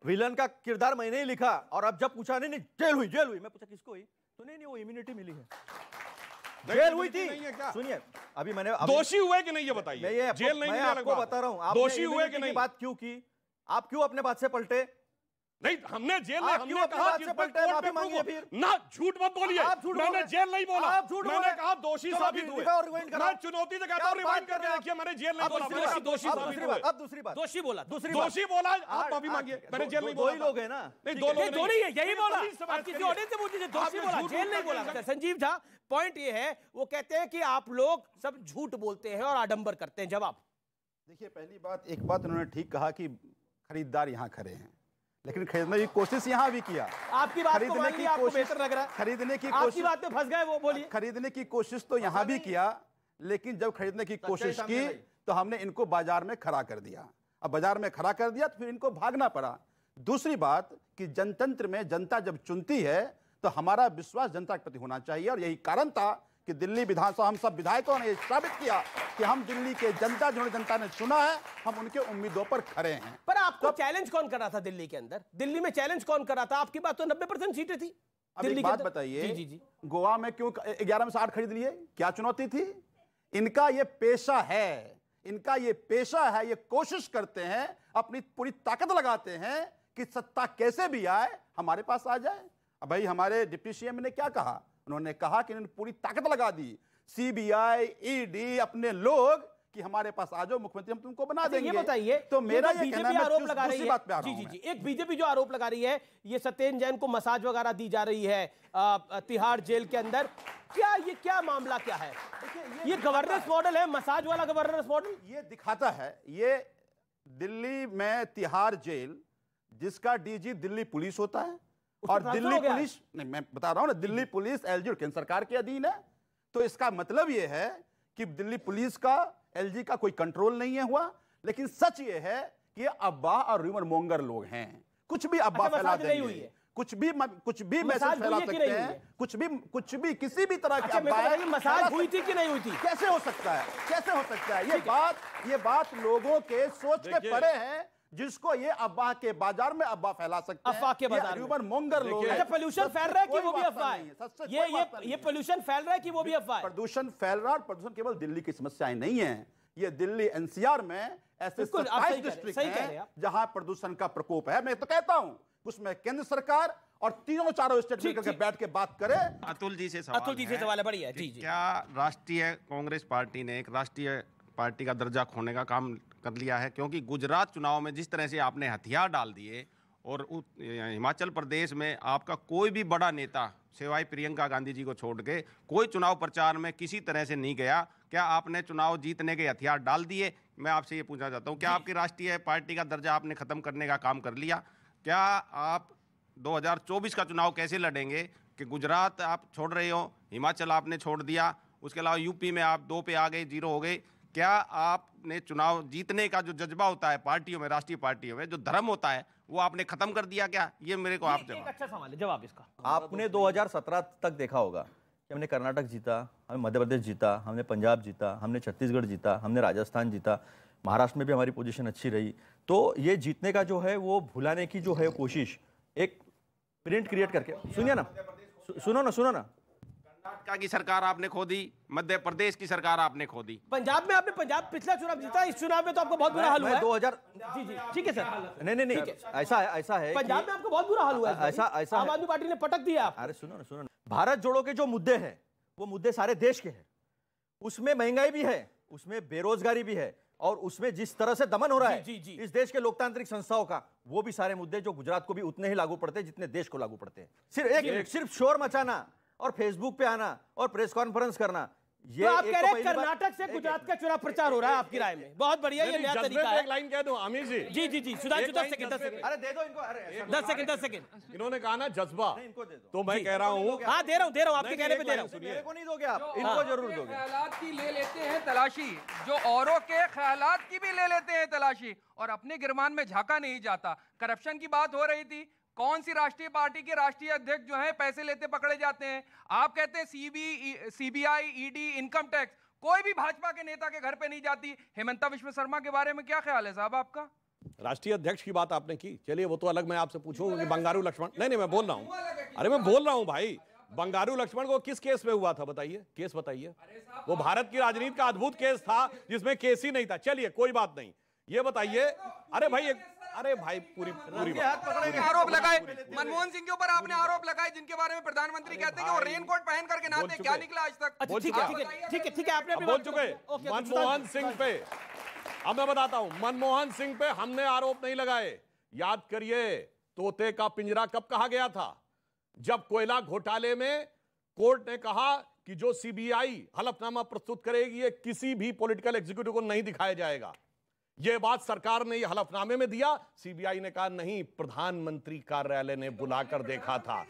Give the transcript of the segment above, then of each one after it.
Villain का किरदार मैंने ही लिखा, और अब जब पूछा नहीं जेल हुई, मैं पूछा किसको हुई, तो नहीं वो इम्यूनिटी मिली है, जेल हुई थी। सुनिए, अभी मैंने दोषी हुए कि नहीं ये बताइए, जेल नहीं, मैं आपको बता रहा हूं, दोषी हुए कि नहीं, बात क्यों की, आप क्यों अपने बात से पलटे? नहीं, हमने जेल नहीं, हमने कहा कि माफी मांगिए, फिर ना झूठ मत बोलिए, मैंने जेल नहीं बोला, मैंने कहा दोषी साबित हुए, मैं चुनौती से कहता हूं, रिवाइंड करके देखिए, मैंने जेल नहीं बोला, दोषी साबित हुए। अब दूसरी बात, दोषी बोला, आप माफी मांगिए, मैंने जेल नहीं बोला। दो ही लोग हैं ना, नहीं दो लोग नहीं, यही बोला, आप किसी ऑडियंस से पूछिए, दोषी बोला, जेल नहीं बोला। संजीव झा, पॉइंट ये है, वो कहते हैं कि आप लोग सब झूठ बोलते हैं और आडंबर करते हैं। जवाब देखिए, पहली बात, एक बात उन्होंने ठीक कहा कि खरीदार यहां खड़े हैं, लेकिन खरीदने की कोशिश यहां भी किया। आपकी बात को मान लिया, आपको बेहतर लग रहा है, खरीदने की आपकी बात में फंस गए, वो बोलिए। खरीदने की कोशिश तो यहां भी किया, लेकिन जब खरीदने की कोशिश की तो हमने इनको बाजार में खड़ा कर दिया। अब बाजार में खड़ा कर दिया तो फिर इनको भागना पड़ा। दूसरी बात कि जनतंत्र में जनता जब चुनती है तो हमारा विश्वास जनता के प्रति होना चाहिए, और यही कारण था कि दिल्ली विधानसभा हम सब विधायकों ने साबित किया कि हम दिल्ली के जनता, जो जनता ने चुना है, हम उनके उम्मीदों पर खड़े हैं। पर आपको चैलेंज कौन कर रहा था दिल्ली के अंदर? दिल्ली में चैलेंज कौन कर रहा था? आपकी बात तो 90% सीटें थी। अब एक बात बताइए, जी, गोवा में क्यों 11 में से 8 खरीद लिए? क्या चुनौती थी? इनका ये पेशा है, ये कोशिश करते हैं, अपनी पूरी ताकत लगाते हैं कि सत्ता कैसे भी आए हमारे पास आ जाए। अब भाई हमारे डिप्टी सीएम ने क्या कहा? उन्होंने कहा कि इन्होंने पूरी ताकत लगा दी, सीबीआई, ईडी, अपने लोग, कि हमारे पास आ जाओ मुख्यमंत्री, हम तुमको बना देंगे। ये बताइए, तो मेरा ये कहना है, आरोप लगा रही है, जी, एक बीजेपी जो आरोप लगा रही है, ये सत्येंद्र जैन को मसाज वगैरह दी जा रही है तिहाड़ जेल के अंदर, क्या मामला क्या है? ये गवर्नेंस मॉडल है, मसाज वाला गवर्नेंस मॉडल। ये दिखाता है, ये दिल्ली में तिहाड़ जेल, जिसका डीजी दिल्ली पुलिस होता है, और दिल्ली पुलिस, नहीं मैं बता रहा हूं ना, दिल्ली पुलिस एलजी और केंद्र सरकार के अधीन है। तो इसका मतलब यह है कि दिल्ली पुलिस का, एलजी का कोई कंट्रोल नहीं है हुआ। लेकिन सच ये है कि ये अफवाह और रूमर मोंगर लोग हैं, कुछ भी अफवाह फैला देंगे, कुछ भी मैसेज फैला सकते हैं, कुछ भी किसी भी तरह की अफवाह। मसाज हुई थी कि नहीं हुई थी? कैसे हो सकता है? ये बात लोगों के सोच के परे है, जिसको ये अफवाह के बाजार में अफवाह फैला सकते हैं। अफवाह के बाजार में मोंगर लोग। अच्छा, पोल्यूशन फैल रहा है कि वो भी अफवाह है? ये पोल्यूशन फैल रहा है कि वो भी अफवाह है? प्रदूषण फैल रहा है, और प्रदूषण केवल दिल्ली की समस्याएं नहीं है, ये दिल्ली एनसीआर में ऐसे 27 डिस्ट्रिक्ट हैं जहां प्रदूषण का प्रकोप है। मैं तो कहता हूं उसमें केंद्र सरकार और तीनों चारों स्टेट मिलकर बैठ के बात करे। अतुल जी से सवाल है, बढ़िया जी। क्या राष्ट्रीय कांग्रेस पार्टी ने एक राष्ट्रीय पार्टी का दर्जा खोने का काम कर लिया है? क्योंकि गुजरात चुनाव में जिस तरह से आपने हथियार डाल दिए, और हिमाचल प्रदेश में आपका कोई भी बड़ा नेता सिवाय प्रियंका गांधी जी को छोड़ के कोई चुनाव प्रचार में किसी तरह से नहीं गया, क्या आपने चुनाव जीतने के हथियार डाल दिए? मैं आपसे ये पूछना चाहता हूँ, क्या आपकी राष्ट्रीय पार्टी का दर्जा आपने खत्म करने का काम कर लिया? क्या आप 2024 का चुनाव कैसे लड़ेंगे कि गुजरात आप छोड़ रहे हो, हिमाचल आपने छोड़ दिया, उसके अलावा यूपी में आप 2 पे आ गए, 0 हो गए। क्या आपने चुनाव जीतने का जो जज्बा होता है पार्टियों में, राष्ट्रीय पार्टियों में जो धर्म होता है, वो आपने खत्म कर दिया क्या? ये मेरे को आप जवाब। अच्छा सवाल है, जवाब इसका। आपने 2017 तक देखा होगा कि हमने कर्नाटक जीता, हमने मध्य प्रदेश जीता, हमने पंजाब जीता, हमने छत्तीसगढ़ जीता, हमने राजस्थान जीता, महाराष्ट्र में भी हमारी पोजीशन अच्छी रही। तो ये जीतने का जो है वो भुलाने की जो है कोशिश, एक प्रिंट क्रिएट करके, सुनिए ना, सुनो ना, कर्नाटक की सरकार आपने खो दी, मध्य प्रदेश की सरकार आपने खो दी, पंजाब में आपने पिछला चुनाव जीता, इस चुनाव में तो आपको बहुत बुरा हाल हुआ है। 2000 जी ठीक है सर, नहीं, ऐसा है पंजाब में आपको बहुत बुरा हाल हुआ है, ऐसा आम आदमी पार्टी ने पटक दिया। अरे सुनो, भारत जोड़ो के जो मुद्दे हैं वो मुद्दे सारे देश के हैं, उसमें महंगाई भी है, उसमें बेरोजगारी भी है, और उसमें जिस तरह से दमन हो रहा है इस देश के लोकतांत्रिक संस्थाओं का, वो भी सारे मुद्दे जो गुजरात को भी उतने ही लागू पड़ते हैं जितने देश को लागू पड़ते हैं। सिर्फ शोर मचाना और फेसबुक पे आना और प्रेस कॉन्फ्रेंस करना, ये तो आप कह रहे हैं कर्नाटक से गुजरात का चुनाव प्रचार हो रहा है आपकी राय में? बहुत बढ़िया, ये नया तरीका है। एक लाइन कह दूं आमिर जी, सुधांशु 10 सेकंड। अरे दे दो इनको, अरे 10 सेकंड। इन्होंने कहा ना जज्बा, इनको दे दो। तो मैं कह रहा हूँ, हाँ दे रहा हूँ, आपके कहने पे दे रहा हूँ। मेरे को नहीं दोगे आप, इनको जरूर दोगे। ख्यालात की ले लेते हैं तलाशी, जो औरों के ख्यालात की भी ले लेते हैं तलाशी, और अपने गिरमान में झांका नहीं जाता। करप्शन की बात हो रही थी, कौन सी राष्ट्रीय पार्टी के राष्ट्रीय अध्यक्ष जो है पैसे लेते पकड़े जाते हैं? आप कहते हैं सीबीआई, ईडी, इनकम टैक्स, कोई भी भाजपा के नेता के घर पे नहीं जाती। हेमंता विश्व शर्मा के बारे में क्या ख्याल है साहब आपका? राष्ट्रीय अध्यक्ष की बात आपने की, चलिए वो तो अलग, मैं आपसे पूछूंगा कि बंगारू लक्ष्मण, नहीं मैं बोल रहा हूं, अरे मैं बोल रहा हूं भाई, बंगारू लक्ष्मण को किस केस में हुआ था बताइए, केस बताइए। वो भारत की राजनीति का अद्भुत केस था जिसमें केस ही नहीं था। चलिए कोई बात नहीं, ये बताइए, अरे भाई पूरी आरोप लगाए मनमोहन सिंह के ऊपर, आपने आरोप लगाए जिनके बारे में प्रधानमंत्री कहते हैं कि वो रेनकोट पहन करके नहाते, क्या निकला आज तक? ठीक है, आपने बोल चुके मनमोहन सिंह पे। अब मैं बताता हूं, मनमोहन सिंह पे हमने आरोप नहीं लगाए। याद करिए, तोते का पिंजरा कब कहा गया था? जब कोयला घोटाले में कोर्ट ने कहा कि जो सीबीआई हलफनामा प्रस्तुत करेगी ये किसी भी पॉलिटिकल एग्जीक्यूटिव को नहीं दिखाया जाएगा। यह बात सरकार ने यह हलफनामे में दिया, सीबीआई ने कहा नहीं, प्रधानमंत्री कार्यालय ने बुलाकर देखा था।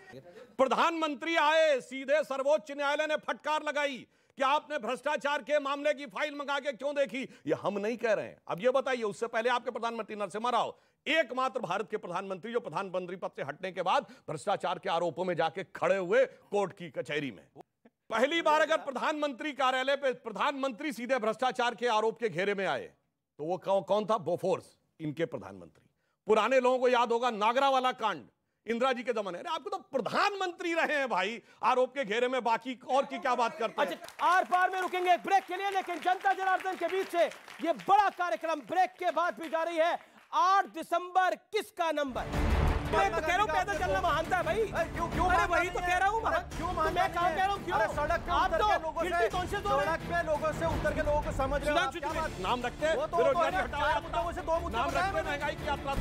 प्रधानमंत्री आए, सीधे सर्वोच्च न्यायालय ने फटकार लगाई कि आपने भ्रष्टाचार के मामले की फाइल मंगा के क्यों देखी। ये हम नहीं कह रहे हैं। अब ये बताइए, उससे पहले आपके प्रधानमंत्री नरसिम्हा राव एकमात्र भारत के प्रधानमंत्री जो प्रधानमंत्री पद से हटने के बाद भ्रष्टाचार के आरोपों में जाके खड़े हुए कोर्ट की कचहरी में। पहली बार अगर प्रधानमंत्री कार्यालय पे प्रधानमंत्री सीधे भ्रष्टाचार के आरोप के घेरे में आए तो वो कौन था? बोफोर्स, इनके प्रधानमंत्री। पुराने लोगों को याद होगा नागरा वाला कांड, इंदिरा जी के जमाने। अरे आपको तो प्रधानमंत्री रहे हैं भाई आरोप के घेरे में, बाकी और की क्या बात करते हैं? आर पार में रुकेंगे एक ब्रेक के लिए, लेकिन जनता जनार्दन के बीच से ये बड़ा कार्यक्रम ब्रेक के बाद भी जारी है। 8 दिसंबर किसका नंबर? मैं तो कह रहा हूँ पैदल चलना महानता है भाई। क्यों अरे वही तो कह रहा हूँ, क्यों मैं कह रहा हूँ क्यों? सड़क पे आप तो गिल्टी कॉन्शियस हो रहे हैं, सड़क पे लोगों से उतर के लोगों को समझ रहे हो। नाम रखते हैं, बेरोजगारी हटाओ, नाम रखते हैं, महंगाई की यात्रा।